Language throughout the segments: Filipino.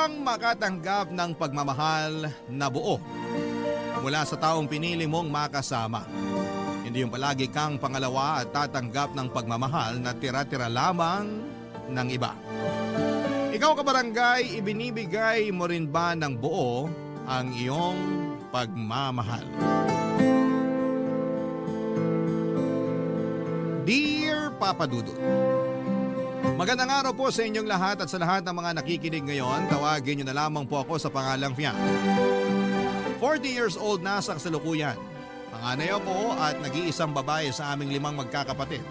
kang makatanggap ng pagmamahal na buo mula sa taong pinili mong makasama. Hindi yung palagi kang pangalawa at tatanggap ng pagmamahal na tira-tira lamang ng iba. Ikaw kabarangay, ibinibigay mo rin ba ng buo ang iyong pagmamahal? Dear Papa Dudut, magandang araw po sa inyong lahat at sa lahat ng mga nakikinig ngayon. Tawagin niyo na lamang po ako sa pangalang Fiang. 40 years old na sa kasalukuyan. Panganay ako at nag-iisang babae sa aming 5 magkakapatid.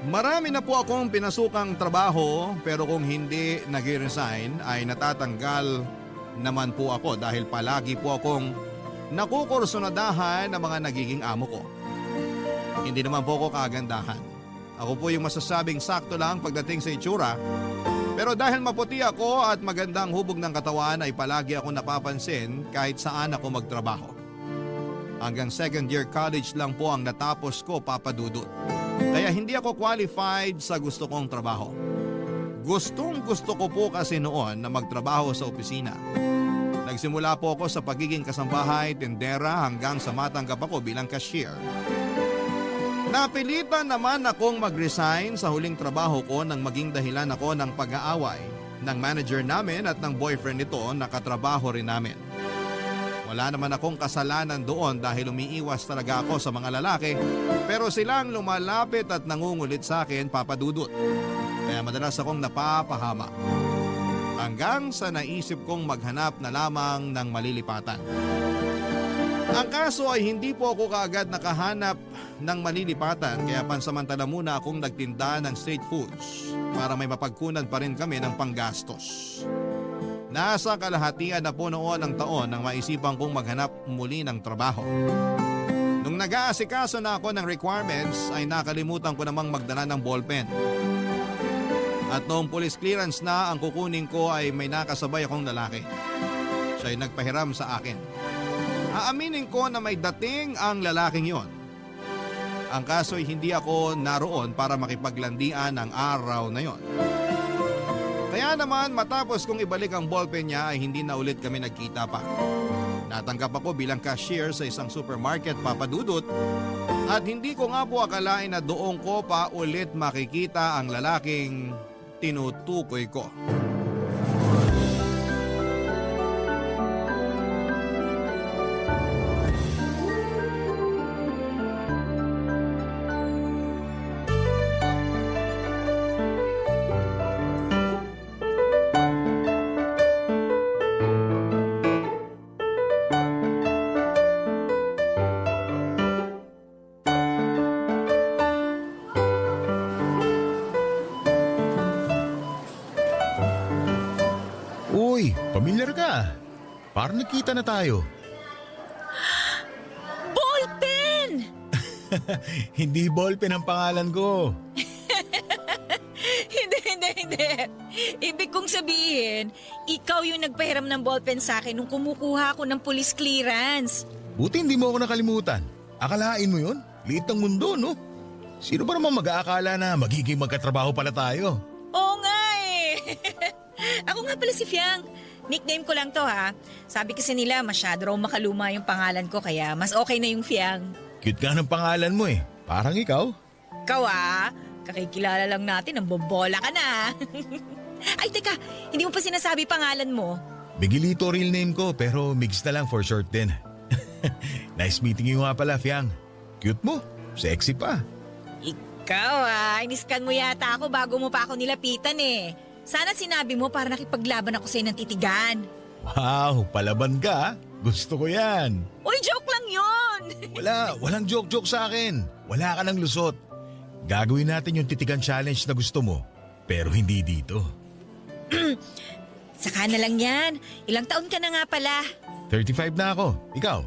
Marami na po akong pinasukang trabaho pero kung hindi nag-resign ay natatanggal naman po ako dahil palagi po akong nakukursunadahan ng mga nagiging amo ko. Hindi naman po ako kagandahan. Ako po yung masasabing sakto lang pagdating sa itsura. Pero dahil maputi ako at magandang hubog ng katawan ay palagi ako napapansin kahit saan ako magtrabaho. Hanggang 2nd year college lang po ang natapos ko, Papa Dudut. Kaya hindi ako qualified sa gusto kong trabaho. Gustong gusto ko po kasi noon na magtrabaho sa opisina. Nagsimula po ako sa pagiging kasambahay, tendera hanggang sa matanggap ako bilang cashier. Napilitan naman akong mag-resign sa huling trabaho ko nang maging dahilan ako ng pag-aaway ng manager namin at ng boyfriend nito na katrabaho rin namin. Wala naman akong kasalanan doon dahil umiiwas talaga ako sa mga lalaki pero silang lumalapit at nangungulit sa akin, Papa Dudut. Kaya madalas akong napapahama. Hanggang sa naisip kong maghanap na lamang ng malilipatan. Ang kaso ay hindi po ako kaagad nakahanap ng malilipatan kaya pansamantala muna akong nagtinda ng street foods para may mapagkunan pa rin kami ng panggastos. Nasa kalahatian na po noon ang taon nang maisipan kong maghanap muli ng trabaho. Nung nag-aasikaso na ako ng requirements ay nakalimutan ko namang magdala ng ballpen. At noong police clearance na ang kukunin ko ay may nakasabay akong lalaki. Siya ay nagpahiram sa akin. Aaminin ko na may dating ang lalaking yon. Ang kaso ay hindi ako naroon para makipaglandian ng araw na yon. Kaya naman matapos kong ibalik ang ballpen niya ay hindi na ulit kami nagkita pa. Natanggap ako bilang cashier sa isang supermarket, Papa Dudut. At hindi ko nga po akalain na doon ko pa ulit makikita ang lalaking tinutukoy ko. Uy, pamilyar ka. Parang nakita na tayo. Ballpen! Hindi ballpen ang pangalan ko. Hindi. Ibig kong sabihin, ikaw yung nagpahiram ng ballpen sa akin nung kumukuha ako ng police clearance. Buti hindi mo ako nakalimutan. Akalain mo yun? Liit ng mundo, no? Sino ba naman mag-aakala na magiging magkatrabaho pala tayo? Oo nga eh. Ako nga pala si Fiang. Nickname ko lang to ha. Sabi kasi nila masyado raw makaluma yung pangalan ko kaya mas okay na yung Fiang. Cute ka ng pangalan mo eh. Parang ikaw. Ikaw kakikilala lang natin, ang bobola ka na. Ay teka, hindi mo pa sinasabi pangalan mo. Miguelito real name ko pero mix na lang for short din. Nice meeting you nga pala, Fiang. Cute mo. Sexy pa. Ikaw iniskan mo yata ako bago mo pa ako nilapitan eh. Sana sinabi mo para nakipaglaban ako sa'yo ng titigan. Wow, palaban ka. Gusto ko yan. Uy, joke lang yun! Walang joke-joke sa akin. Wala ka ng lusot. Gagawin natin yung titigan challenge na gusto mo. Pero hindi dito. Saka na lang yan. Ilang taon ka na nga pala? 35 na ako. Ikaw?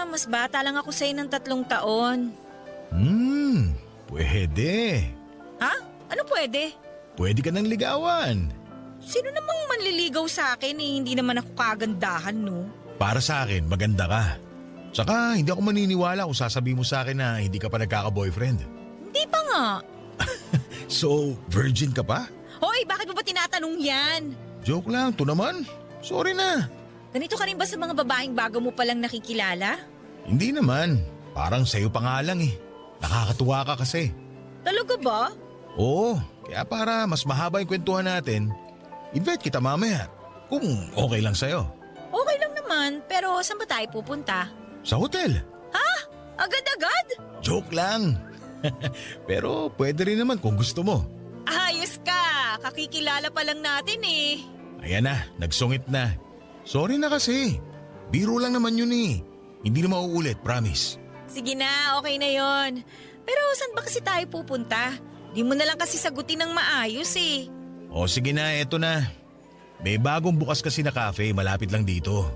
Mas bata lang ako sa'yo ng 3 taon. Pwede. Ha? Ano pwede? Pwede ka ng ligawan. Sino namang manliligaw sa akin hindi naman ako kagandahan, no? Para sa akin, maganda ka. Tsaka hindi ako maniniwala kung sasabihin mo sa akin na hindi ka pa nagkaka-boyfriend. Hindi pa nga. So, virgin ka pa? Hoy, bakit mo ba tinatanong yan? Joke lang, to naman. Sorry na. Ganito ka rin ba sa mga babaeng bago mo palang nakikilala? Hindi naman. Parang sa'yo pa nga lang eh. Nakakatuwa ka kasi. Talaga ba? Oo, kaya para mas mahaba yung kwentuhan natin, invite kita mamaya. Kung okay lang sa'yo. Okay lang naman, pero saan ba tayo pupunta? Sa hotel. Agad-agad? Joke lang. Pero pwede rin naman kung gusto mo. Ayos ka! Kakikilala pa lang natin eh. Ayan na, nagsungit na. Sorry na kasi. Biro lang naman yun eh. Hindi na mauulit, promise. Sige na, okay na yon. Pero saan ba kasi tayo pupunta? Di mo na lang kasi sagutin ng maayos eh. O sige na, eto na. May bagong bukas kasi na cafe malapit lang dito.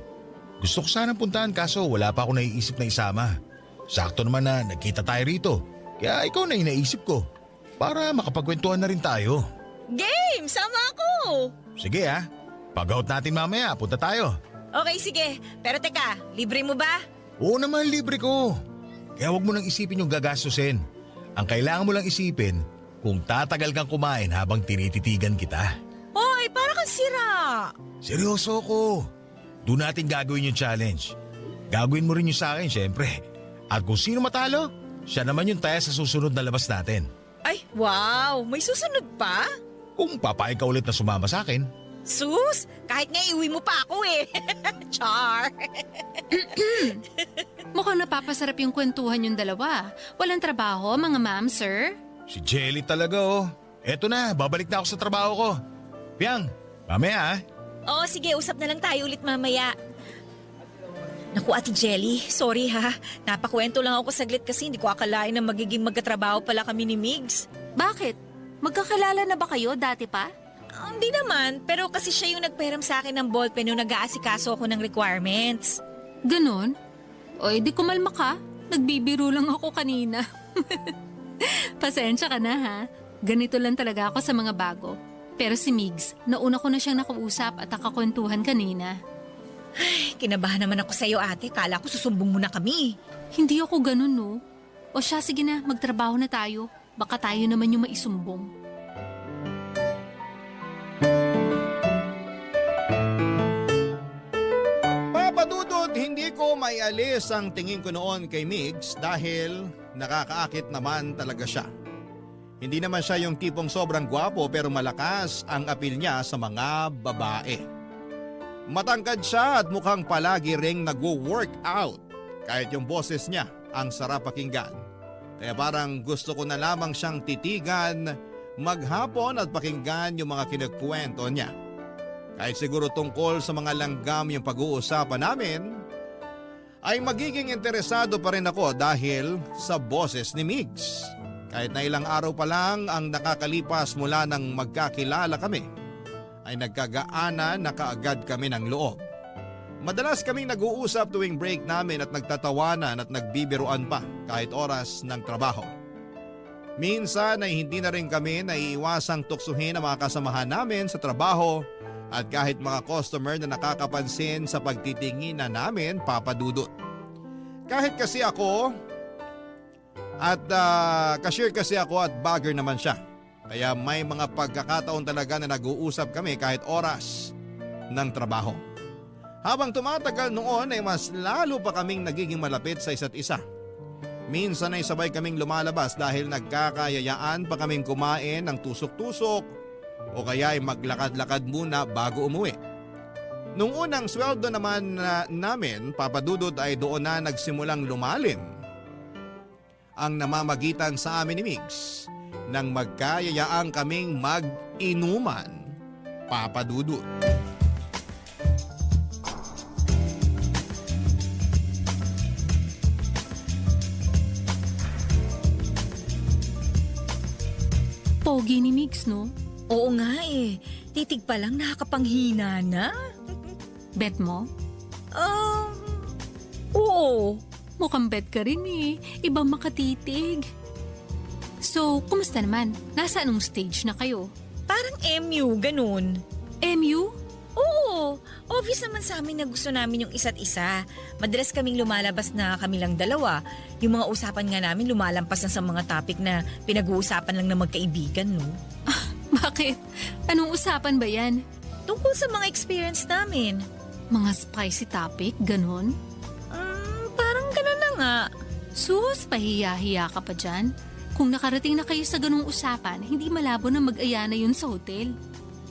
Gusto ko sanang puntahan kaso wala pa ako naiisip na isama. Sakto naman na nagkita tayo rito. Kaya ikaw na yung naisip ko. Para makapagkwentuhan na rin tayo. Game! Sama ako! Sige ha. Pag-out natin mamaya, punta tayo. Okay, sige. Pero teka, libre mo ba? Oo naman, libre ko. Kaya wag mo nang isipin yung gagastusin. Ang kailangan mo lang isipin kung tatagal kang kumain habang tinititigan kita. Hoy, para kang sira! Seryoso ko. Doon natin gagawin yung challenge. Gagawin mo rin yung sa akin, syempre. At kung sino matalo, siya naman yung taya sa susunod na labas natin. Ay, wow! May susunod pa? Kung papayag ka ulit na sumama sa akin. Sus! Kahit nga iuwi mo pa ako eh. Char! Mukhang napapasarap yung kwentuhan yung dalawa. Walang trabaho, mga ma'am, sir? Si Jelly talaga oh. Eto na, babalik na ako sa trabaho ko. Piang, mamaya ah. Oo, sige. Usap na lang tayo ulit mamaya. Naku, Ate Jelly, sorry ha. Napakwento lang ako saglit kasi hindi ko akalain na magiging magkatrabaho pala kami ni Migs. Bakit? Magkakilala na ba kayo dati pa? Hindi naman, pero kasi siya yung nagpahiram sa akin ng ballpen nung nag-aasikaso ako ng requirements. Ganon? O edi kumalma ka. Nagbibiro lang ako kanina. Pasensya ka na ha. Ganito lang talaga ako sa mga bago. Pero si Migs, nauna ko na siyang nakausap at nakakwentuhan kanina. Kinabahan naman ako sa'yo ate, kala ko susumbong mo na kami. Hindi ako ganun no. O siya, sige na, magtrabaho na tayo. Baka tayo naman yung maisumbong. Papadudod, hindi ko maialis ang tingin ko noon kay Migs dahil nakakaakit naman talaga siya. Hindi naman siya yung tipong sobrang gwapo pero malakas ang apil niya sa mga babae. Matangkad siya at mukhang palagi ring nagwo-workout. Kahit yung boses niya, ang sarap pakinggan. Kaya parang gusto ko na lamang siyang titigan, maghapon at pakinggan yung mga kinukwento niya. Kahit siguro tungkol sa mga langgam yung pag-uusapan namin, ay magiging interesado pa rin ako dahil sa boses ni Migs. Kahit na ilang araw pa lang ang nakakalipas mula nang magkakilala kami, ay nagkagaanan na kaagad kami ng loob. Madalas kaming nag-uusap tuwing break namin at nagtatawanan at nagbibiruan pa kahit oras ng trabaho. Minsan ay hindi na rin kami naiiwasang tuksuhin ang mga kasamahan namin sa trabaho at kahit mga customer na nakakapansin sa pagtitingin na namin papadudot. Kahit kasi ako at cashier kasi ako at bagger naman siya. Kaya may mga pagkakataon talaga na nag-uusap kami kahit oras ng trabaho. Habang tumatagal noon ay mas lalo pa kaming nagiging malapit sa isa't isa. Minsan ay sabay kaming lumalabas dahil nagkakayayaan pa kaming kumain ng tusok-tusok o kaya ay maglakad-lakad muna bago umuwi. Nung unang sweldo naman namin, papadudod ay doon na nagsimulang lumalim ang namamagitan sa amin ni Migs nang magkayayaan kaming mag-inuman, papadudod. Pogi ni Migs, no? Oo nga eh, titig pa lang nakakapanghina na. Bet mo? Oo. Mukhang bet ka rin eh. Ibang makatitig. So, kumusta naman? Nasa anong stage na kayo? Parang MU, ganun. MU? Oo, obvious naman sa amin na gusto namin yung isa't isa. Madalas kaming lumalabas na kami lang dalawa. Yung mga usapan nga namin lumalampas na sa mga topic na pinag-uusapan lang na magkaibigan, no? Bakit? Anong usapan ba yan? Tungkol sa mga experience namin. Mga spicy topic, ganon? Parang ganun na nga. Sus, pahiya-hiya ka pa dyan. Kung nakarating na kayo sa ganung usapan, hindi malabo na mag-aya na yun sa hotel.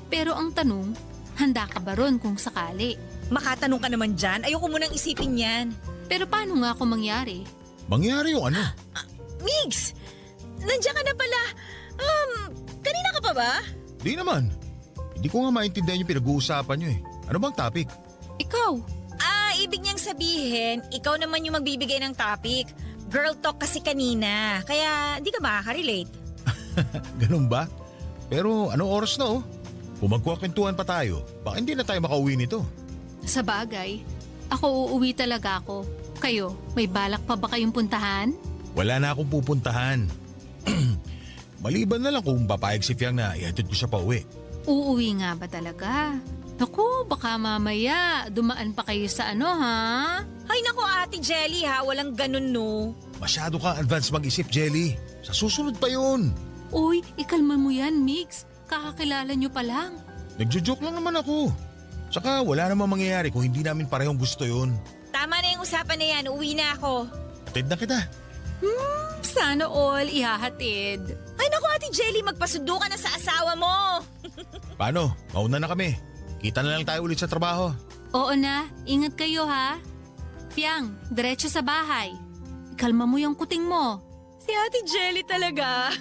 Pero ang tanong, handa ka ba ron kung sakali? Makatanong ka naman dyan. Ayoko munang isipin yan. Pero paano nga kung mangyari? Mangyari yung ano? Migs! Nandiyan ka na pala. Kanina ka pa ba? Di naman. Hindi ko nga maintindihan yung pinag-uusapan nyo eh. Ano bang topic? Ikaw, Ibig niyang sabihin, ikaw naman yung magbibigay ng topic. Girl talk kasi kanina. Kaya di ka makaka-relate. Ganun ba? Pero anong oras na oh? Kung magkukwentuhan pa tayo, baka hindi na tayo makauwi nito. sa bagay, ako uuwi talaga ako. Kayo, may balak pa ba kayong puntahan? Wala na akong pupuntahan. Maliban na lang kung papayag si Fiang na ihatid ko siya pa uwi. Uuwi nga ba talaga? Naku, baka mamaya dumaan pa kayo sa ano ha? Ay nako Ate Jelly ha, walang ganun no. Masyado kang advance mag-isip, Jelly. Sa susunod pa yun. Uy, ikalma mo yan, Mix. Kakakilala nyo pa lang. Nagjo-joke lang naman ako. Tsaka wala namang mangyayari kung hindi namin parehong gusto yun. Tama na yung usapan na yan, uwi na ako. Atid na kita. Sana all ihahatid. Ay nako Ate Jelly, magpasundo ka na sa asawa mo. Paano? Mauna na kami. Kita na lang tayo ulit sa trabaho. Oo na, ingat kayo ha. Fiang, diretso sa bahay. Ikalma mo yung kuting mo. Si Ate Jelly talaga.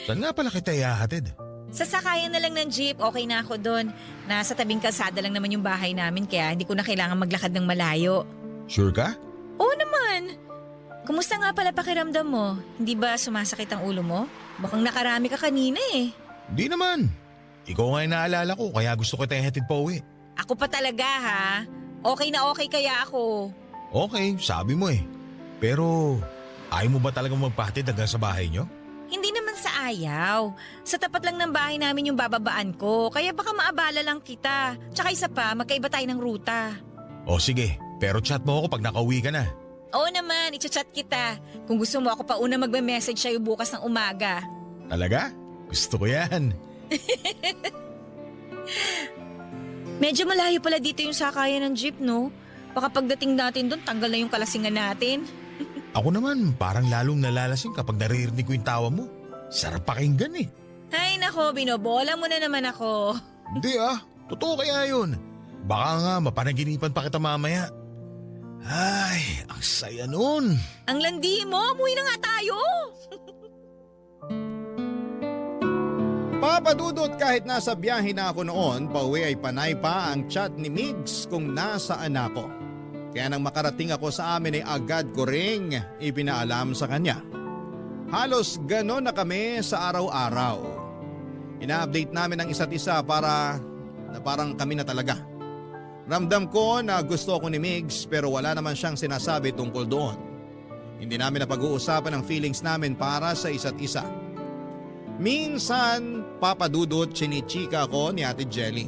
Saan nga pala kita ihahatid? Sasakayan na lang ng jeep, okay na ako doon. Nasa tabing kalsada lang naman yung bahay namin kaya hindi ko na kailangan maglakad ng malayo. Sure ka? Oo naman. Kumusta nga pala pakiramdam mo? Hindi ba sumasakit ang ulo mo? Mukhang nakarami ka kanina eh. Hindi naman. Ikaw nga yung naalala ko kaya gusto ko tayong hatid pa uwi. Ako pa talaga ha. Okay na okay kaya ako. Okay, sabi mo eh. Pero ayaw mo ba talagang magpahatid hanggang sa bahay nyo? Hindi naman sa ayaw. Sa tapat lang ng bahay namin yung bababaan ko. Kaya baka maabala lang kita. Tsaka isa pa, magkaiba tayo ng ruta. O sige, pero chat mo ako pag nakauwi ka na. Oo naman, i-chat kita. Kung gusto mo ako pa una magme-message sa'yo bukas ng umaga. Talaga? Gusto ko yan. Medyo malayo pala dito yung sakayan ng jeep, no? Baka pagdating natin doon, tanggal na yung kalasingan natin. Ako naman, parang lalong nalalasing kapag naririnig ko yung tawa mo. Sarap pakinggan eh. Ay nako, binobola mo na naman ako. Hindi ah, totoo kaya yun. Baka nga mapanaginipan pa kita mamaya. Ay, ang saya nun. Ang landi mo, umuwi na nga tayo. Papadudot kahit nasa biyahe na ako noon, pauwi ay panay pa ang chat ni Migs kung nasaan ako. Kaya nang makarating ako sa amin ay agad ko ring ipinaalam sa kanya. Halos gano'n na kami sa araw-araw. Ina-update namin ang isa't isa para parang kami na talaga. Ramdam ko na gusto ako ni Migs pero wala naman siyang sinasabi tungkol doon. Hindi namin napag-uusapan ang feelings namin para sa isa't isa. Minsan, papadudot, chinichika ko ni Ate Jelly.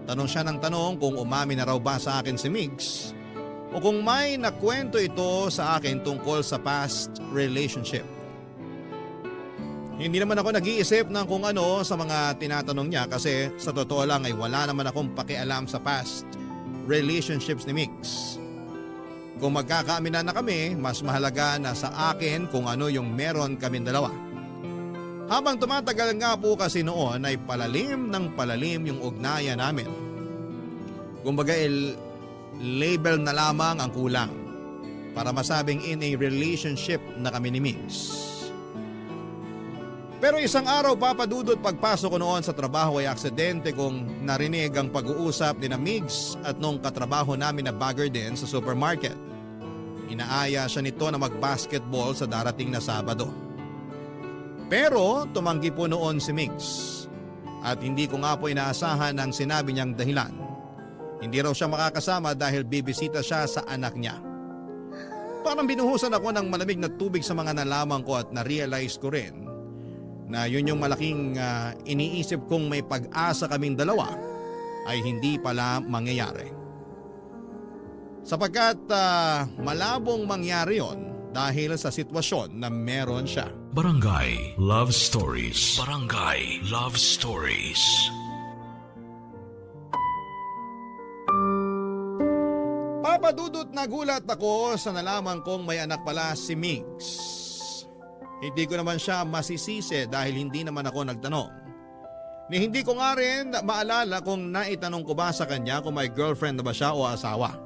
Tanong siya ng tanong kung umami na raw ba sa akin si Migs o kung may nakwento ito sa akin tungkol sa past relationship. Hindi naman ako nag-iisip ng kung ano sa mga tinatanong niya kasi sa totoo lang ay wala naman akong pakialam sa past relationships ni Migs. Kung magkakaaminan na kami, mas mahalaga na sa akin kung ano yung meron kaming dalawa. Habang tumatagal nga po kasi noon ay palalim ng palalim yung ugnayan namin. Kumbaga label na lamang ang kulang para masabing in a relationship na kami ni Migs. Pero isang araw papadudot pagpasok ko noon sa trabaho ay aksidente kong narinig ang pag-uusap ni na Migs at nung katrabaho namin na bagger din sa supermarket. Inaaya siya nito na mag-basketball sa darating na Sabado. Pero tumanggi po noon si Migs at hindi ko nga po inaasahan ang sinabi niyang dahilan. Hindi raw siya makakasama dahil bibisita siya sa anak niya. Parang binuhusan ako ng malamig na tubig sa mga nalaman ko at na-realize ko rin na yun yung malaking iniisip kong may pag-asa kaming dalawa ay hindi pala mangyayari. Sapagkat malabong mangyari yon dahil sa sitwasyon na meron siya. Barangay Love Stories. Barangay Love Stories. Papadudot nagulat ako sa nalaman kong may anak pala si Migs. Hindi ko naman siya masisisi dahil hindi naman ako nagtanong. Ni hindi ko nga rin maalala kung naitanong ko ba sa kanya kung may girlfriend na ba siya o asawa.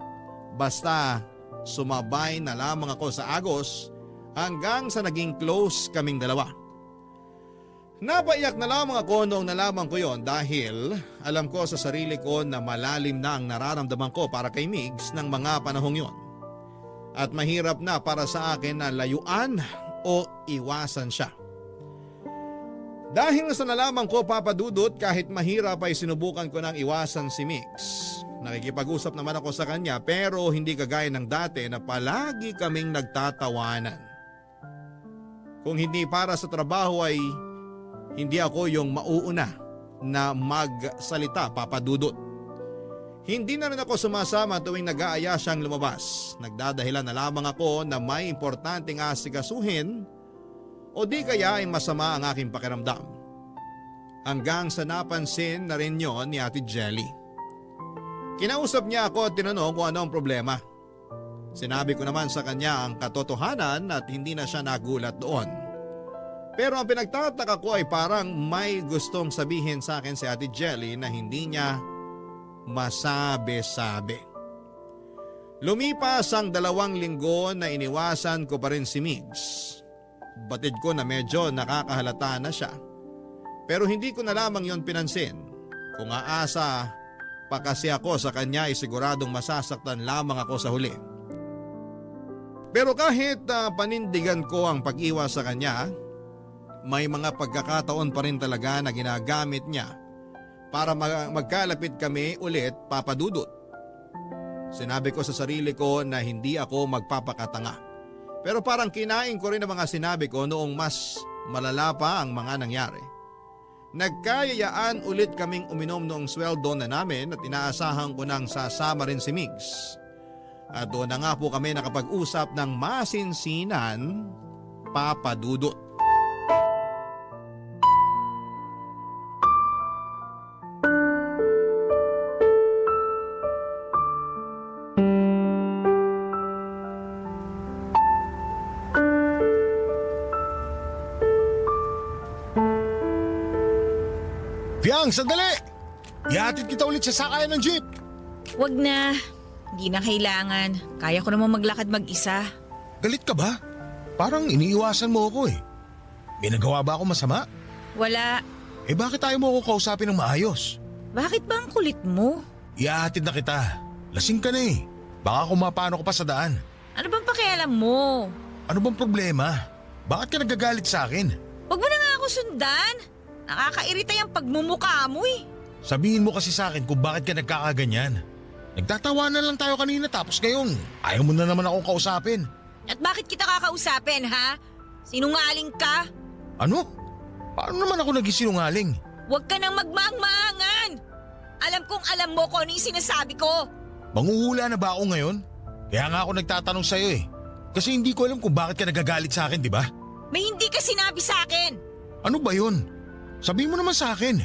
Basta sumabay na lamang ako sa agos hanggang sa naging close kaming dalawa. Napaiyak na lamang ako noong nalaman ko yon dahil alam ko sa sarili ko na malalim na ang nararamdaman ko para kay Migs ng mga panahong yon. At mahirap na para sa akin na layuan o iwasan siya. Dahil sa nalaman ko, Papa Dudut, kahit mahirap ay sinubukan ko nang iwasan si Migs. Nakikipag-usap naman ako sa kanya pero hindi kagaya ng dati na palagi kaming nagtatawanan. Kung hindi para sa trabaho ay hindi ako yung mauuna na magsalita, Papa Dudut. Hindi na rin ako sumasama tuwing nag-aaya siyang lumabas. Nagdadahilan na lamang ako na may importanteng asikasuhin o di kaya ay masama ang aking pakiramdam. Hanggang sa napansin na rin yon ni Ate Jelly. Kinausap niya ako at tinanong kung ano ang problema. Sinabi ko naman sa kanya ang katotohanan at hindi na siya nagulat doon. Pero ang pinagtataka ko ay parang may gustong sabihin sa akin si Ate Jelly na hindi niya masabi-sabi. Lumipas ang 2 linggo na iniwasan ko pa rin si Migs. Batid ko na medyo nakakahalata na siya. Pero hindi ko na lamang yon pinansin. Kung aasa pa kasi ako sa kanya ay siguradong masasaktan lamang ako sa huli. Pero kahit panindigan ko ang pag-iwas sa kanya, may mga pagkakataon pa rin talaga na ginagamit niya para magkalapit kami ulit, Papa Dudut. Sinabi ko sa sarili ko na hindi ako magpapakatanga. Pero parang kinain ko rin ang mga sinabi ko noong mas malala pa ang mga nangyari. Nagkayayaan ulit kaming uminom noong sweldo na namin at inaasahan ko nang sasama rin si Migs. At doon na nga po kami nakapag-usap ng masinsinan, Papa Dudut. Fiang, sandali! Ihatid kita ulit sa sakayan ng jeep. Wag na. Hindi na kailangan. Kaya ko naman maglakad mag-isa. Galit ka ba? Parang iniiwasan mo ako eh. May nagawa ba ako masama? Wala. Eh bakit tayo mo ako kausapin ng maayos? Bakit ba ang kulit mo? Ihahatid na kita. Lasing ka na eh. Baka kumapano ka pa sa daan. Ano bang pakialam mo? Ano bang problema? Bakit ka nagagalit sa akin? Wag mo na nga ako sundan. Nakakairita yung pagmumukha mo eh. Sabihin mo kasi sa akin kung bakit ka nagkakaganyan. Nagtatawanan lang tayo kanina tapos ngayon ayaw mo na naman akong kausapin. At bakit kita kakausapin, ha? Sinungaling ka? Ano? Paano naman ako naging sinungaling? Huwag ka nang magmaang-maangan. Alam kong alam mo kung ano yung sinasabi ko. Manguhula na ba ako ngayon? Kaya nga ako nagtatanong sa'yo eh. Kasi hindi ko alam kung bakit ka nagagalit sa akin, di ba? May hindi ka sinabi sa akin. Ano ba yun? Sabihin mo naman sa akin.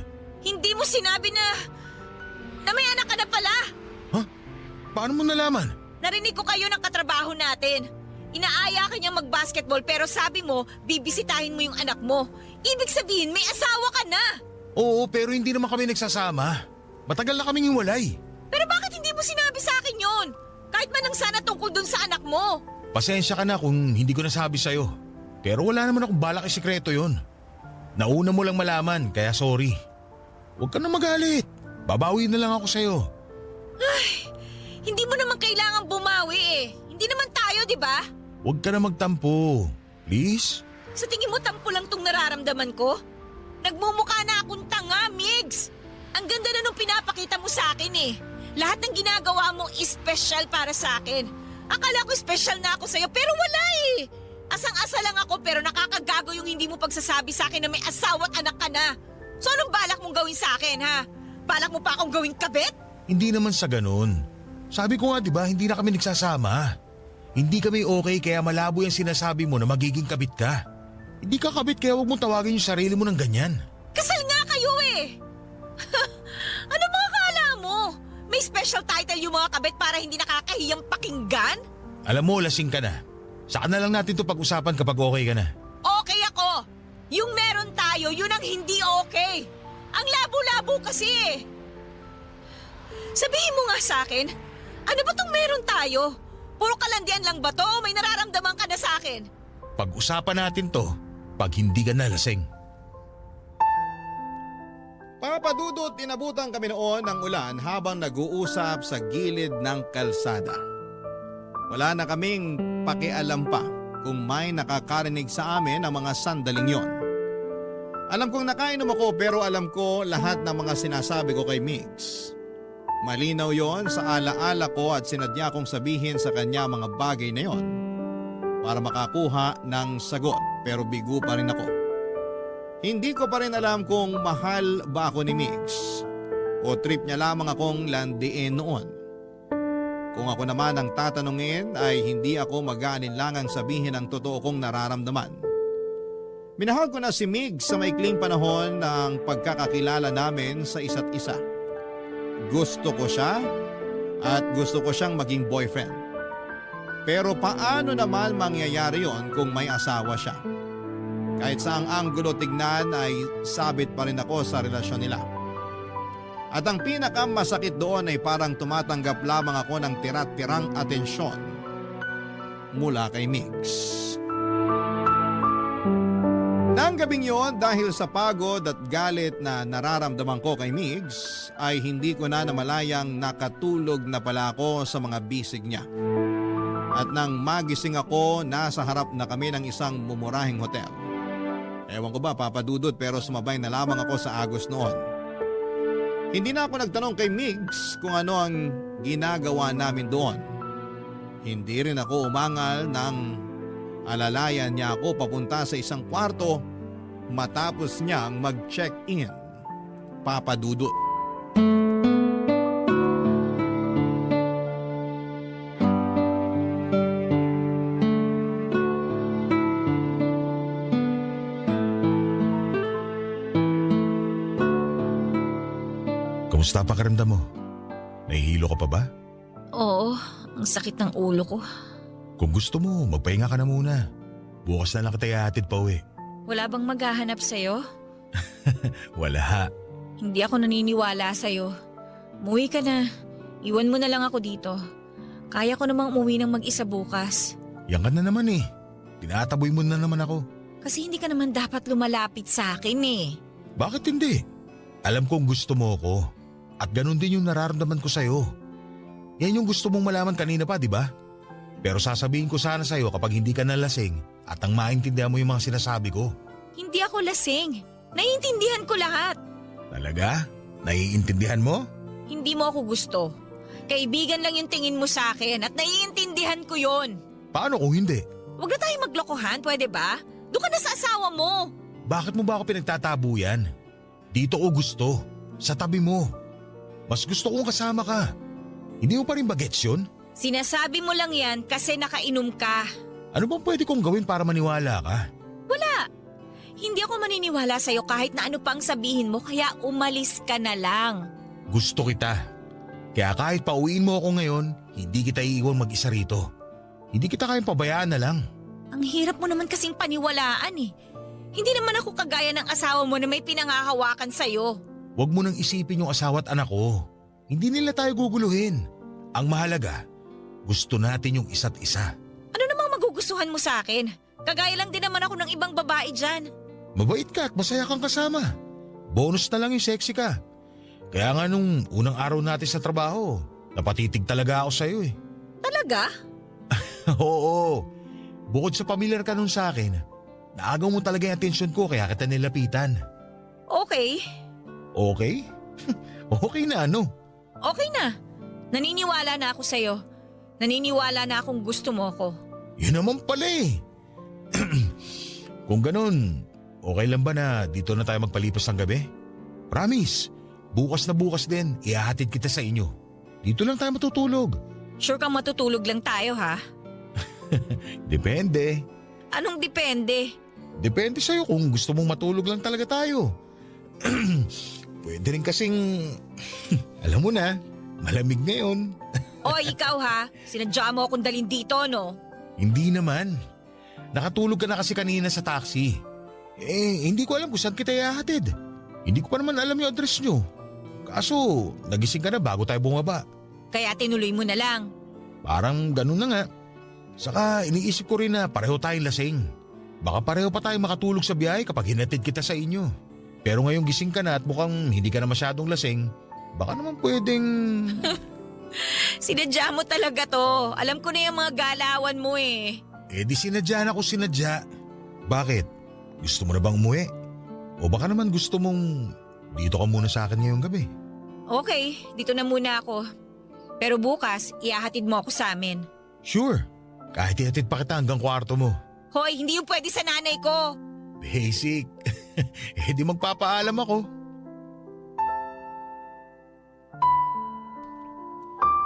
Hindi mo sinabi na may anak ka na pala. Paano mo nalaman? Narinig ko kayo ng katrabaho natin. Inaaya ka niyang mag-basketball pero sabi mo, bibisitahin mo yung anak mo. Ibig sabihin, may asawa ka na. Oo, pero hindi naman kami nagsasama. Matagal na kaming hiwalay. Pero bakit hindi mo sinabi sa akin yun? Kahit man lang sana tungkol dun sa anak mo. Pasensya ka na kung hindi ko nasabi sa'yo. Pero wala naman akong balak isikreto yun. Nauna mo lang malaman, kaya sorry. Huwag ka na magalit. Babawi na lang ako sa'yo. Hindi mo naman kailangan bumawi eh. Hindi naman tayo, di ba? Huwag ka na magtampo. Please? Sa tingin mo tampo lang tong nararamdaman ko? Nagmumukha na akong tanga, Migs. Ang ganda na nung pinapakita mo sa akin eh. Lahat ng ginagawa mo is special para sa akin. Akala ko special na ako sa'yo pero wala eh. Asang-asa lang ako pero nakakagago yung hindi mo pagsasabi sa akin na may asawa at anak ka na. So anong balak mong gawin sa akin, ha? Balak mo pa akong gawing kabit? Hindi naman sa ganun. Sabi ko nga diba, hindi na kami nagsasama. Hindi kami okay kaya malabo yung sinasabi mo na magiging kabit ka. Hindi ka kabit kaya huwag mong tawagin yung sarili mo ng ganyan. Kasal nga kayo eh! Ano mga akala mo? May special title yung mga kabit para hindi nakakahiyang pakinggan? Alam mo, lasing ka na. Saka na lang natin to pag-usapan kapag okay ka na. Okay ako. Yung meron tayo, yun ang hindi okay. Ang labo-labo kasi eh. Sabihin mo nga sa akin, ano ba tong meron tayo? Puro kalandian lang ba to o may nararamdaman ka na sa akin? Pag-usapan natin to pag hindi ka na lasing. Papadudot, inabutan kami noon ng ulan habang nag-uusap sa gilid ng kalsada. Wala na kaming pakialam pa kung may nakakarinig sa amin ng mga sandaling yon. Alam kong nakainom ako pero alam ko lahat ng mga sinasabi ko kay Migs. Malinaw yon sa alaala ko at sinadya kong sabihin sa kanya mga bagay na yon para makakuha ng sagot pero bigo pa rin ako. Hindi ko pa rin alam kung mahal ba ako ni Migs o trip niya lamang akong landiin noon. Kung ako naman ang tatanungin ay hindi ako mag-aalinlangang sabihin ang totoo kong nararamdaman. Minahal ko na si Migs sa maikling panahon ng pagkakakilala namin sa isa't isa. Gusto ko siya at gusto ko siyang maging boyfriend. Pero paano naman mangyayari yon kung may asawa siya? Kahit saang anggulo tignan ay sabit pa rin ako sa relasyon nila. At ang pinakamasakit doon ay parang tumatanggap lamang ako ng tirat-tirang atensyon mula kay Migs. Nang gabing yon, dahil sa pagod at galit na nararamdaman ko kay Migs, ay hindi ko na namalayang nakatulog na pala ako sa mga bisig niya. At nang magising ako, nasa harap na kami ng isang mumurahing hotel. Ewan ko ba, papadudot, pero sumabay na lamang ako sa agos noon. Hindi na ako nagtanong kay Migs kung ano ang ginagawa namin doon. Hindi rin ako umangal nang alalayan niya ako papunta sa isang kwarto matapos niyang mag-check-in. Papadudot. Kamusta ang pakiramdam mo? Nahihilo ka pa ba? Oo, ang sakit ng ulo ko. Kung gusto mo, magpahinga ka na muna. Bukas na lang kita ihatid pa uwi. Wala bang maghahanap sa'yo? Wala. Hindi ako naniniwala sa'yo. Umuwi ka na. Iwan mo na lang ako dito. Kaya ko namang umuwi ng mag-isa bukas. Yan ka na naman eh. Tinataboy mo na naman ako. Kasi hindi ka naman dapat lumalapit sa akin eh. Bakit hindi? Alam kong gusto mo ako. At ganun din yung nararamdaman ko sa'yo. Yan yung gusto mong malaman kanina pa, di ba? Pero sasabihin ko sana sa'yo kapag hindi ka nalasing at ang maintindihan mo yung mga sinasabi ko. Hindi ako lasing. Naiintindihan ko lahat. Talaga? Naiintindihan mo? Hindi mo ako gusto. Kaibigan lang yung tingin mo sa akin at naiintindihan ko yon. Paano kung hindi? Huwag na tayo maglokohan, pwede ba? Doon ka na sa asawa mo. Bakit mo ba ako pinagtatabo yan? Dito ko gusto. Sa tabi mo. Mas gusto kong kasama ka. Hindi mo pa rin bagets yun? Sinasabi mo lang yan kasi nakainom ka. Ano bang pwede kong gawin para maniwala ka? Wala. Hindi ako maniniwala sa'yo kahit na ano pang sabihin mo kaya umalis ka na lang. Gusto kita. Kaya kahit pauwiin mo ako ngayon, hindi kita iiwan mag-isa rito. Hindi kita kayang pabayaan na lang. Ang hirap mo naman kasing paniwalaan eh. Hindi naman ako kagaya ng asawa mo na may pinangahawakan sa'yo. Huwag mo nang isipin yung asawa at anak ko. Hindi nila tayo guguluhin. Ang mahalaga, gusto natin yung isa't isa. Ano namang magugustuhan mo sa akin? Kagaya lang din naman ako ng ibang babae dyan. Mabait ka at masaya kang kasama. Bonus na lang yung sexy ka. Kaya nga nung unang araw natin sa trabaho, napatitig talaga ako sa'yo eh. Talaga? Oo. Bukod sa pamilyar ka nun sa akin, naagaw mo talaga yung atensyon ko kaya kita nilapitan. Okay. Okay? Okay na ano? Okay na. Naniniwala na ako sa'yo. Naniniwala na akong gusto mo ako. Yun naman pala eh. Kung ganun, okay lang ba na dito na tayo magpalipas ng gabi? Promise, bukas na bukas din, ihahatid kita sa inyo. Dito lang tayo matutulog. Sure kang matutulog lang tayo ha? Depende. Anong depende? Depende sa'yo kung gusto mong matulog lang talaga tayo. Pwede rin kasing, alam mo na, Malamig ngayon. O ikaw ha, sinadya mo akong dalhin dito, no? Hindi naman. Nakatulog ka na kasi kanina sa taxi. Hindi ko alam kung saan kita ihahatid. Hindi ko pa naman alam yung address nyo. Kaso, nagising ka na bago tayo bumaba. Kaya tinuloy mo na lang. Parang ganun na nga. Saka iniisip ko rin na pareho tayong lasing. Baka pareho pa tayong makatulog sa biyahe kapag hinatid kita sa inyo. Pero ngayong gising ka na at mukhang hindi ka na masyadong lasing, baka naman pwedeng… Sinadya mo talaga to. Alam ko na yung mga galawan mo eh. Di sinadya na ako sinadya. Bakit? Gusto mo na bang umuwi? O baka naman gusto mong dito ka muna sa akin ngayong gabi? Okay, dito na muna ako. Pero bukas, iahatid mo ako sa amin. Sure. Kahit ihatid pa kita hanggang kwarto mo. Hoy, hindi yung pwede sa nanay ko. Basic. Di magpapaalam ako.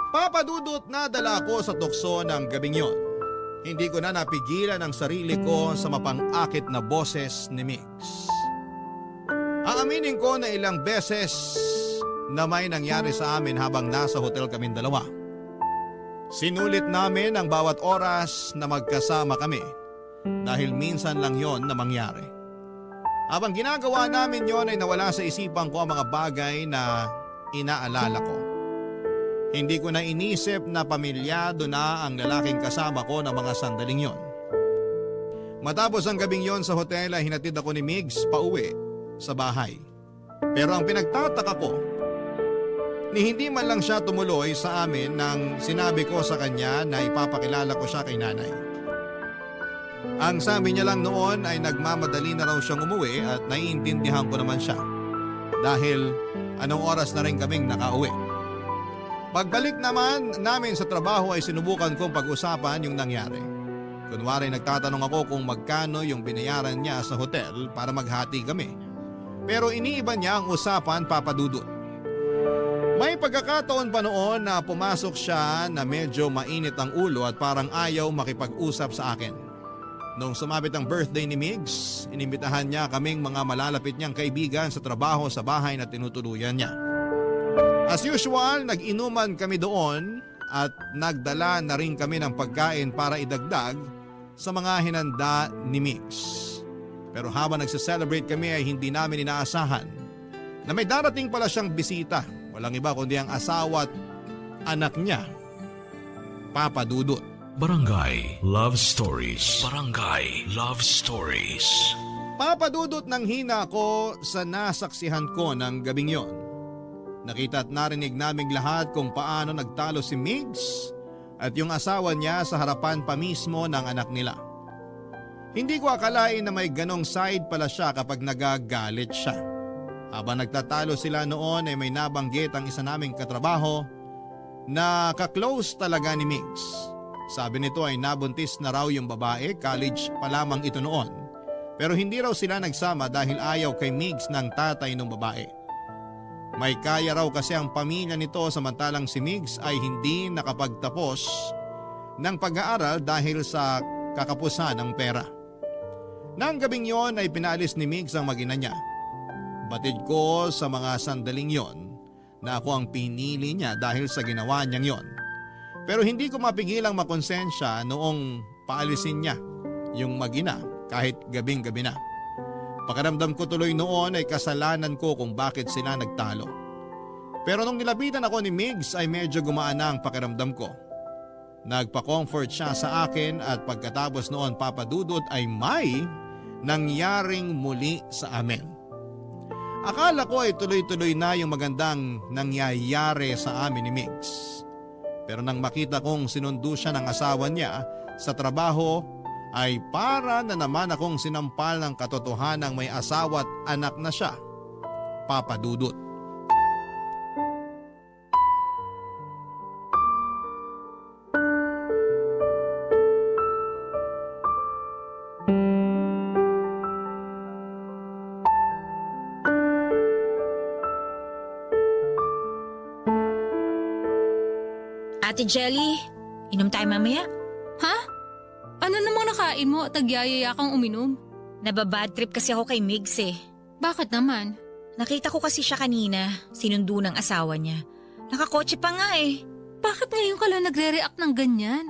Papadudot na dala ko sa tukso ng gabing yon. Hindi ko na napigilan ang sarili ko sa mapang-akit na boses ni Mix. Aaminin ko na ilang beses na may nangyari sa amin habang nasa hotel kaming dalawa. Sinulit namin ang bawat oras na magkasama kami dahil minsan lang yon na mangyari. Habang ginagawa namin yon ay nawala sa isipan ko ang mga bagay na inaalala ko. Hindi ko na inisip na pamilyado na ang lalaking kasama ko ng mga sandaling yon. Matapos ang gabing yon sa hotel ay hinatid ako ni Migs pauwi sa bahay. Pero ang pinagtataka ko, ni hindi man lang siya tumuloy sa amin nang sinabi ko sa kanya na ipapakilala ko siya kay nanay. Ang sabi niya lang noon ay nagmamadali na raw siyang umuwi at naiintindihan ko naman siya. Dahil anong oras na rin kaming nakauwi. Pagbalik naman namin sa trabaho ay sinubukan kong pag-usapan yung nangyari. Kunwari nagtatanong ako kung magkano yung binayaran niya sa hotel para maghati kami. Pero iniiba niya ang usapan, Papa Dudut. May pagkakataon pa noon na pumasok siya na medyo mainit ang ulo at parang ayaw makipag-usap sa akin. Noong sumapit ang birthday ni Migs, inimbitahan niya kaming mga malalapit niyang kaibigan sa trabaho sa bahay na tinutuluyan niya. As usual, nag-inuman kami doon at nagdala na rin kami ng pagkain para idagdag sa mga hinanda ni Migs. Pero habang nagse-celebrate kami ay hindi namin inaasahan na may darating pala siyang bisita. Walang iba kundi ang asawa at anak niya, Papa Dudut. Barangay Love Stories. Barangay Love Stories. Papa Dudut nang hina ko sa nasaksihan ko ng gabing yon. Nakita at narinig naming lahat kung paano nagtalo si Migs at yung asawa niya sa harapan pa mismo ng anak nila. Hindi ko akalain na may ganong side pala siya kapag nagagalit siya. Habang nagtatalo sila noon ay may nabanggit ang isa naming katrabaho na kaklose talaga ni Migs. Sabi nito ay nabuntis na raw yung babae, college pa lamang ito noon. Pero hindi raw sila nagsama dahil ayaw kay Migs ng tatay ng babae. May kaya raw kasi ang pamilya nito samantalang si Migs ay hindi nakapagtapos ng pag-aaral dahil sa kakapusan ng pera. Nang gabing yon ay pinaalis ni Migs ang mag-ina niya. Batid ko sa mga sandaling yon na ako ang pinili niya dahil sa ginawa niyang yon. Pero hindi ko mapigilang makonsensya noong paalisin niya yung mag-ina kahit gabing-gabi na. Pakiramdam ko tuloy noon ay kasalanan ko kung bakit sila nagtalo. Pero nung nilapitan ako ni Migs ay medyo gumaan na ang pakiramdam ko. Nagpa-comfort siya sa akin at pagkatapos noon, Papa Dudut, ay may nangyaring muli sa amin. Akala ko ay tuloy-tuloy na yung magandang nangyayari sa amin ni Migs. Pero nang makita kong sinundo siya ng asawa niya sa trabaho, ay para na naman akong sinampal ng katotohanang may asawa at anak na siya, Papa Dudut. Ate Jelly, inom tayo mamaya. Ha? Ano namang nakain mo at nagyayaya kang uminom? Nababad trip kasi ako kay Migs eh. Bakit naman? Nakita ko kasi siya kanina, sinundo ng asawa niya. Nakakotse pa nga eh. Bakit ngayon ka lang nagre-react ng ganyan?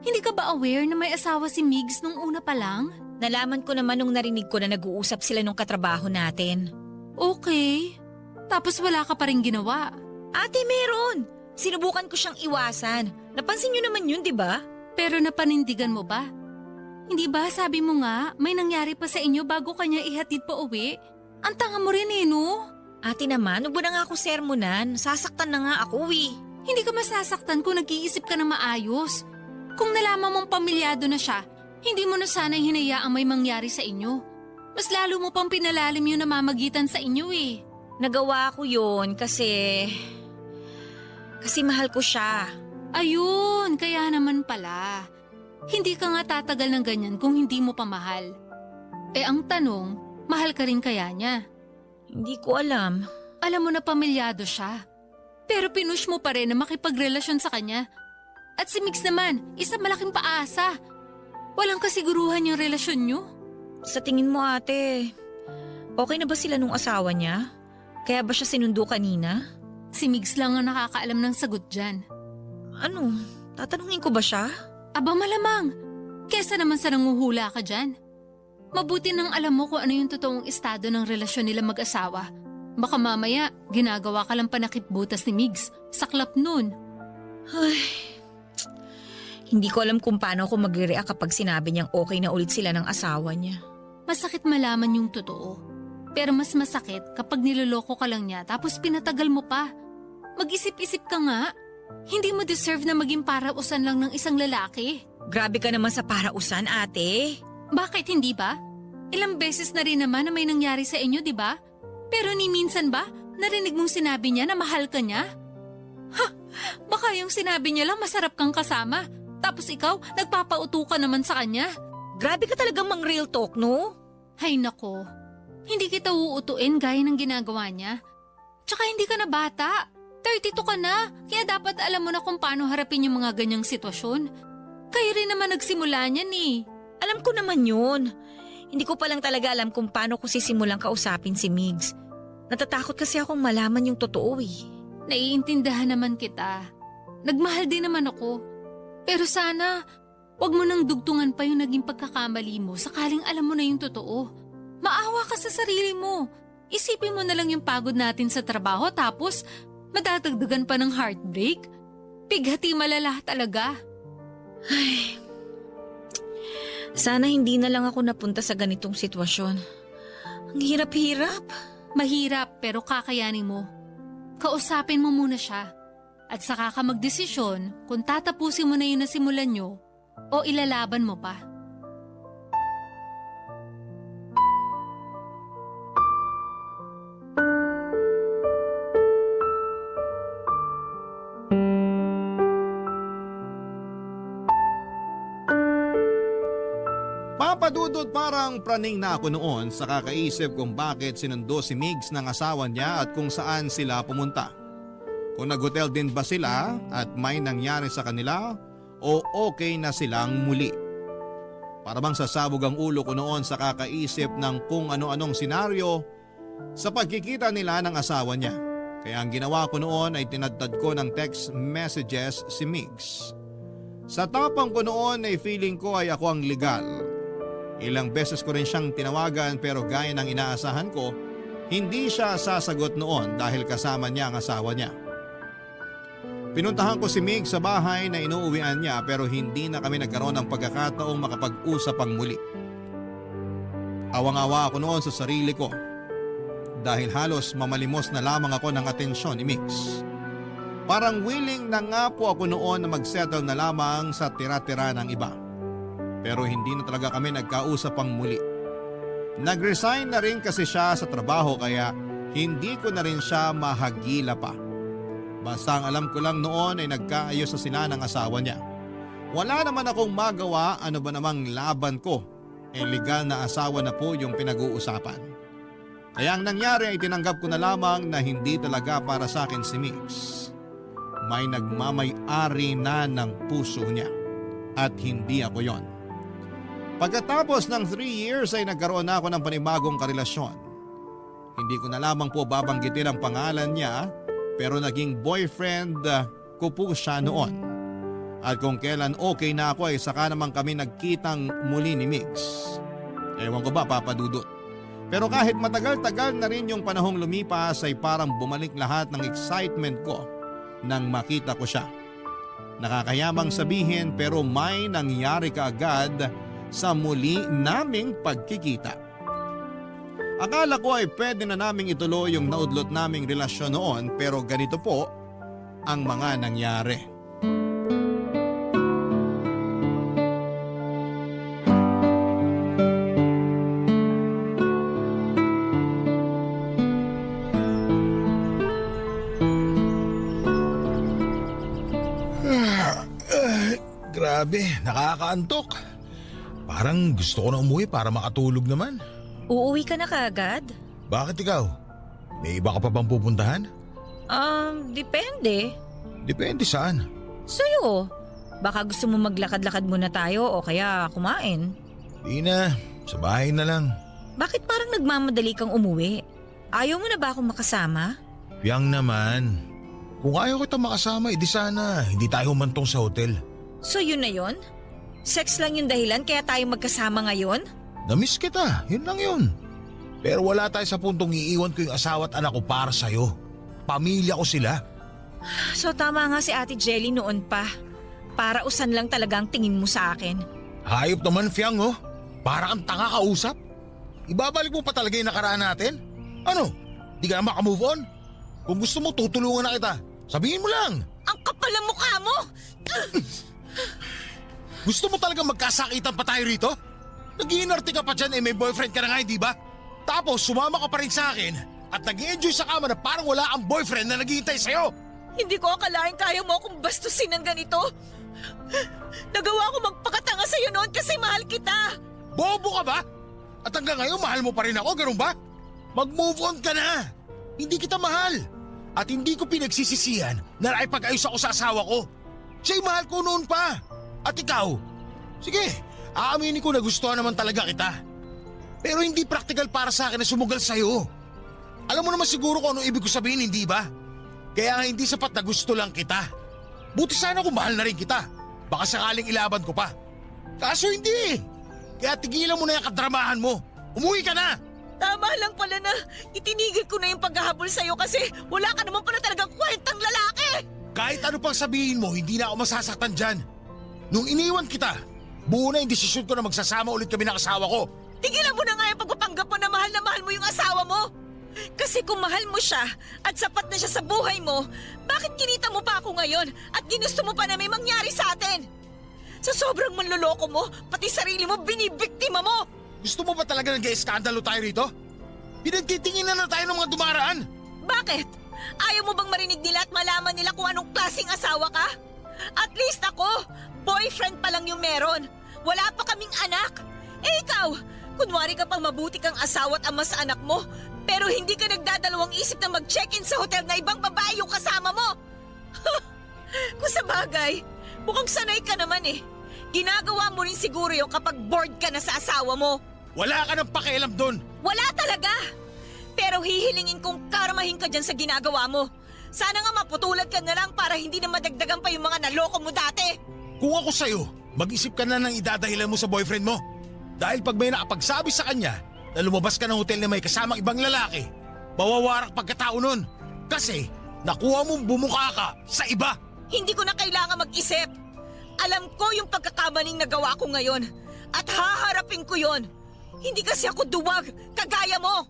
Hindi ka ba aware na may asawa si Migs nung una pa lang? Nalaman ko naman nung narinig ko na nag-uusap sila nung katrabaho natin. Okay. Tapos wala ka pa rin ginawa. Ate, meron! Sinubukan ko siyang iwasan. Napansin niyo naman yun, di ba? Pero napanindigan mo ba? Hindi ba sabi mo nga may nangyari pa sa inyo bago kanya ihatid pa uwi? Ang tanga mo rin eh, no? Ate naman, huwag mo na nga ako sermonan. Sasaktan na nga ako eh. Hindi ka masasaktan kung nag-iisip ka na maayos. Kung nalaman mong pamilyado na siya, hindi mo na sana hinayaang may mangyari sa inyo. Mas lalo mo pang pinalalim yung namamagitan sa inyo eh. Nagawa ko yun kasi mahal ko siya. Ayun, kaya naman pala. Hindi ka nga tatagal ng ganyan kung hindi mo pa mahal. Eh ang tanong, mahal ka rin kaya niya? Hindi ko alam. Alam mo na pamilyado siya. Pero pinush mo pa rin na makipagrelasyon sa kanya. At si Mix naman, isang malaking paasa. Walang kasiguruhan yung relasyon nyo. Sa tingin mo ate, okay na ba sila nung asawa niya? Kaya ba siya sinundo kanina? Si Migs lang ang nakakaalam ng sagot dyan. Ano? Tatanungin ko ba siya? Aba malamang, kesa naman sa nanguhula ka dyan. Mabuti nang alam mo kung ano yung totoong estado ng relasyon nila mag-asawa. Baka mamaya, ginagawa ka lang panakipbutas ni Migs. Saklap nun. Ay, hindi ko alam kung paano ako mag-react kapag sinabi niyang okay na ulit sila ng asawa niya. Masakit malaman yung totoo. Pero mas masakit kapag niloloko ka lang niya tapos pinatagal mo pa. Mag-isip-isip ka nga. Hindi mo deserve na maging parausan lang ng isang lalaki. Grabe ka naman sa parausan, ate. Bakit hindi ba? Ilang beses na rin naman na may nangyari sa inyo, di ba? Pero ni minsan ba, narinig mong sinabi niya na mahal ka niya? Ha! Baka yung sinabi niya lang masarap kang kasama. Tapos ikaw, nagpapauto ka naman sa kanya. Grabe ka talagang mang real talk, no? Hay nako, hindi kita uutuin gaya ng ginagawa niya. Tsaka hindi ka na bata. 32 ka na, kaya dapat alam mo na kung paano harapin yung mga ganyang sitwasyon. Kayo rin naman nagsimula niyan eh. Alam ko naman yun. Hindi ko pa lang talaga alam kung paano ko sisimulang kausapin si Migs. Natatakot kasi akong malaman yung totoo eh. Naiintindihan naman kita. Nagmahal din naman ako. Pero sana, wag mo nang dugtungan pa yung naging pagkakamali mo sakaling alam mo na yung totoo. Maawa ka sa sarili mo. Isipin mo na lang yung pagod natin sa trabaho tapos madadagdagan pa ng heartbreak. Pighati malala talaga. Ay, sana hindi na lang ako napunta sa ganitong sitwasyon. Ang hirap-hirap. Mahirap pero kakayanin mo. Kausapin mo muna siya. At saka ka magdesisyon kung tatapusin mo na yung nasimulan nyo o ilalaban mo pa. Papadudod parang praning na ako noon sa kakaisip kung bakit sinundo si Migs ng asawa niya at kung saan sila pumunta. Kung nag-hotel din ba sila at may nangyari sa kanila o okay na silang muli. Para bang sasabog ang ulo ko noon sa kakaisip ng kung ano-anong senaryo sa pagkikita nila ng asawa niya. Kaya ang ginawa ko noon ay tinadtad ko ng text messages si Migs. Sa tapang ko noon ay feeling ko ay ako ang legal. Ilang beses ko rin siyang tinawagan pero gaya ng inaasahan ko, hindi siya sasagot noon dahil kasama niya ang asawa niya. Pinuntahan ko si Mig sa bahay na inuuwian niya pero hindi na kami nagkaroon ng pagkakataong makapag-usap ang muli. Awang-awa ako noon sa sarili ko dahil halos mamalimos na lamang ako ng atensyon ni Mix. Parang willing na nga po ako noon na magsettle na lamang sa tira-tira ng iba. Pero hindi na talaga kami nagkausap ang muli. Nag-resign na rin kasi siya sa trabaho kaya hindi ko na rin siya mahagila pa. Basta ang alam ko lang noon ay nagkaayos na sila ng asawa niya. Wala naman akong magawa, ano ba namang laban ko. Legal na asawa na po yung pinag-uusapan. Kaya ang nangyari ay tinanggap ko na lamang na hindi talaga para sa akin si Mix. May nagmamay-ari na ng puso niya at hindi ako yon. Pagkatapos ng 3 years ay nagkaroon na ako ng panibagong karelasyon. Hindi ko na lamang po babanggitin ang pangalan niya pero naging boyfriend ko po siya noon. At kung kailan okay na ako ay saka naman kami nagkitang muli ni Migs. Ewan ko ba, Papa Dudut. Pero kahit matagal-tagal na rin yung panahong lumipas ay parang bumalik lahat ng excitement ko nang makita ko siya. Nakakayamang sabihin pero may nangyari kaagad sa muli naming pagkikita. Akala ko ay pwede na naming ituloy yung naudlot naming relasyon noon pero ganito po ang mga nangyari. Grabe, nakakaantok. Parang gusto ko na umuwi para makatulog naman. Uuwi ka na kaagad? Bakit ikaw? May iba ka pa bang pupuntahan? Depende. Depende saan. Sa'yo. Baka gusto mo maglakad-lakad muna tayo o kaya kumain. Di na, sa bahay na lang. Bakit parang nagmamadali kang umuwi? Ayaw mo na ba akong makasama? Yang naman. Kung ayaw kita makasama, edi sana hindi tayo humantong sa hotel. So yun na yun? Sex lang yung dahilan kaya tayo magkasama ngayon? Namiss kita, yun lang yun. Pero wala tayo sa puntong iiwan ko yung asawa at anak ko para sa'yo. Pamilya ko sila. So tama nga si Ate Jelly noon pa. Para usan lang talaga ang tingin mo sa akin. Hayop naman, Fiang, oh. Para kang tanga kausap. Ibabalik mo pa talaga yung nakaraan natin? Ano? Di ka na makamove on? Kung gusto mo, tutulungan na kita. Sabihin mo lang. Ang kapal ng mukha mo! Gusto mo talaga magkasakitan pa tayo rito? Nag-iinarte ka pa dyan may boyfriend ka na nga, di ba? Tapos sumama ka pa rin sa akin at nag-i-enjoy sa kama na parang wala ang boyfriend na naghihintay sa'yo. Hindi ko akalain kaya mo akong bastusin ng ganito. Nagawa ko magpakatanga sa'yo noon kasi mahal kita. Bobo ka ba? At hanggang ngayon mahal mo pa rin ako, ganun ba? Mag-move on ka na. Hindi kita mahal. At hindi ko pinagsisisihan na naipag-ayos ako sa asawa ko. Siya'y mahal ko noon pa. At ikaw? Sige, aaminin ko na gustuhan naman talaga kita. Pero hindi practical para sa akin na sumugal sa'yo. Alam mo naman siguro kung anong ibig ko sabihin, hindi ba? Kaya nga hindi sapat na gusto lang kita. Buti sana kung mahal na rin kita. Baka sakaling ilaban ko pa. Kaso hindi. Kaya tigilan mo na yung kadramahan mo. Umuwi ka na. Tama lang pala na itinigil ko na yung paghahabol sa'yo kasi wala ka naman pala talagang kwentang lalaki. Kahit ano pang sabihin mo, hindi na ako masasaktan dyan. Nung iniwan kita, buo na yung desisyon ko na magsasama ulit kami ng asawa ko. Tigilan mo na nga yung pagpapanggap mo na mahal mo yung asawa mo. Kasi kung mahal mo siya at sapat na siya sa buhay mo, bakit kinita mo pa ako ngayon at ginusto mo pa na may mangyari sa atin? Sa sobrang manloloko mo, pati sarili mo binibiktima mo. Gusto mo ba talaga nag-ieskandalo tayo rito? Pinagtitingin na tayo ng mga dumaraan. Bakit? Ayaw mo bang marinig nila at malaman nila kung anong klaseng asawa ka? At least ako, boyfriend pa lang yung meron. Wala pa kaming anak. Eh ikaw, kunwari ka pang mabuti kang asawa at ama sa anak mo, pero hindi ka nagdadalawang isip na mag-check-in sa hotel na ibang babae yung kasama mo. Kung sa bagay, mukhang sanay ka naman eh. Ginagawa mo rin siguro yung kapag bored ka na sa asawa mo. Wala ka nang pakialam doon. Wala talaga! Pero hihilingin kong karmahin ka dyan sa ginagawa mo. Sana nga maputulad ka na lang para hindi na madagdagan pa yung mga naloko mo dati. Kung ako sa'yo, mag-isip ka na ng idadahilan mo sa boyfriend mo. Dahil pag may nakapagsabi sa kanya na lumabas ka ng hotel na may kasamang ibang lalaki, mawawarak pagkatao nun. Kasi nakuha mong bumuka ka sa iba. Hindi ko na kailangan mag-isip. Alam ko yung pagkakamaling nagawa ko ngayon. At haharapin ko yon. Hindi kasi ako duwag, kagaya mo.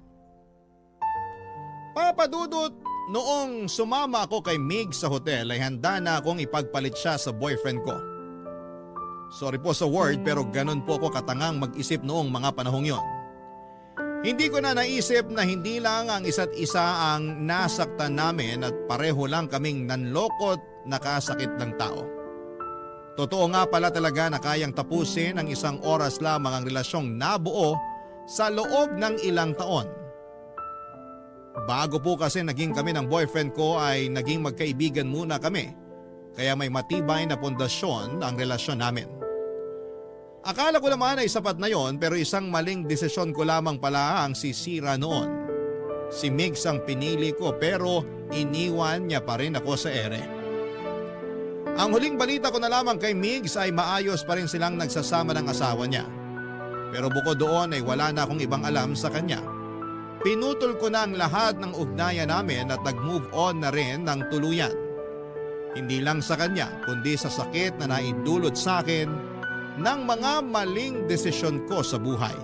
Papa Dudut, noong sumama ako kay Mig sa hotel ay handa na akong ipagpalit siya sa boyfriend ko. Sorry po sa word pero ganun po ako katangang mag-isip noong mga panahong yon. Hindi ko na naisip na hindi lang ang isa't isa ang nasaktan namin at pareho lang kaming nanlokot nakasakit ng tao. Totoo nga pala talaga na kayang tapusin ang isang oras lamang ang relasyong nabuo sa loob ng ilang taon. Bago po kasi naging kami ng boyfriend ko ay naging magkaibigan muna kami, kaya may matibay na pundasyon ang relasyon namin. Akala ko naman ay sapat na yon pero isang maling desisyon ko lamang pala ang sisira noon. Si Migs ang pinili ko pero iniwan niya pa rin ako sa ere. Ang huling balita ko na lamang kay Migs ay maayos pa rin silang nagsasama ng asawa niya. Pero bukod doon ay wala na akong ibang alam sa kanya. Pinutol ko na ang lahat ng ugnayan namin at nag-move on na rin ng tuluyan. Hindi lang sa kanya kundi sa sakit na naidulot sa akin ng mga maling desisyon ko sa buhay.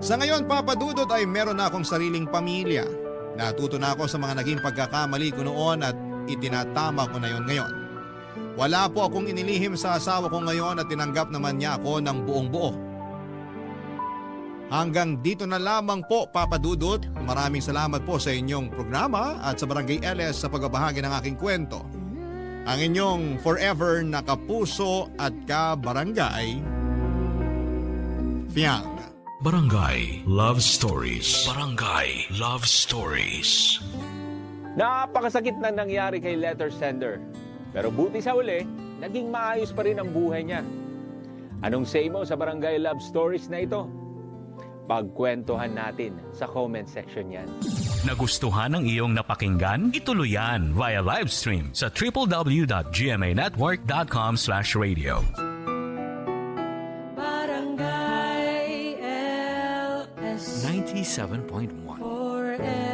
Sa ngayon, Papa Dudut, ay meron na akong sariling pamilya. Natuto na ako sa mga naging pagkakamali ko noon at itinatama ko na yon ngayon. Wala po akong inilihim sa asawa ko ngayon at tinanggap naman niya ako ng buong buo. Hanggang dito na lamang po, Papa Dudut. Maraming salamat po sa inyong programa at sa Barangay LS sa pagbabahagi ng aking kwento. Ang inyong forever na kapuso at ka-barangay, Fiang. Barangay Love Stories. Barangay Love Stories. Napakasakit na nangyari kay letter sender. Pero buti sa uli, naging maayos pa rin ang buhay niya. Anong say mo sa Barangay Love Stories na ito? Pagkwentuhan natin sa comment section yan. Nagustuhan ng iyong napakinggan? Ituloy yan via live stream sa www.gmanetwork.com/radio. Barangay LS 97.1 forever.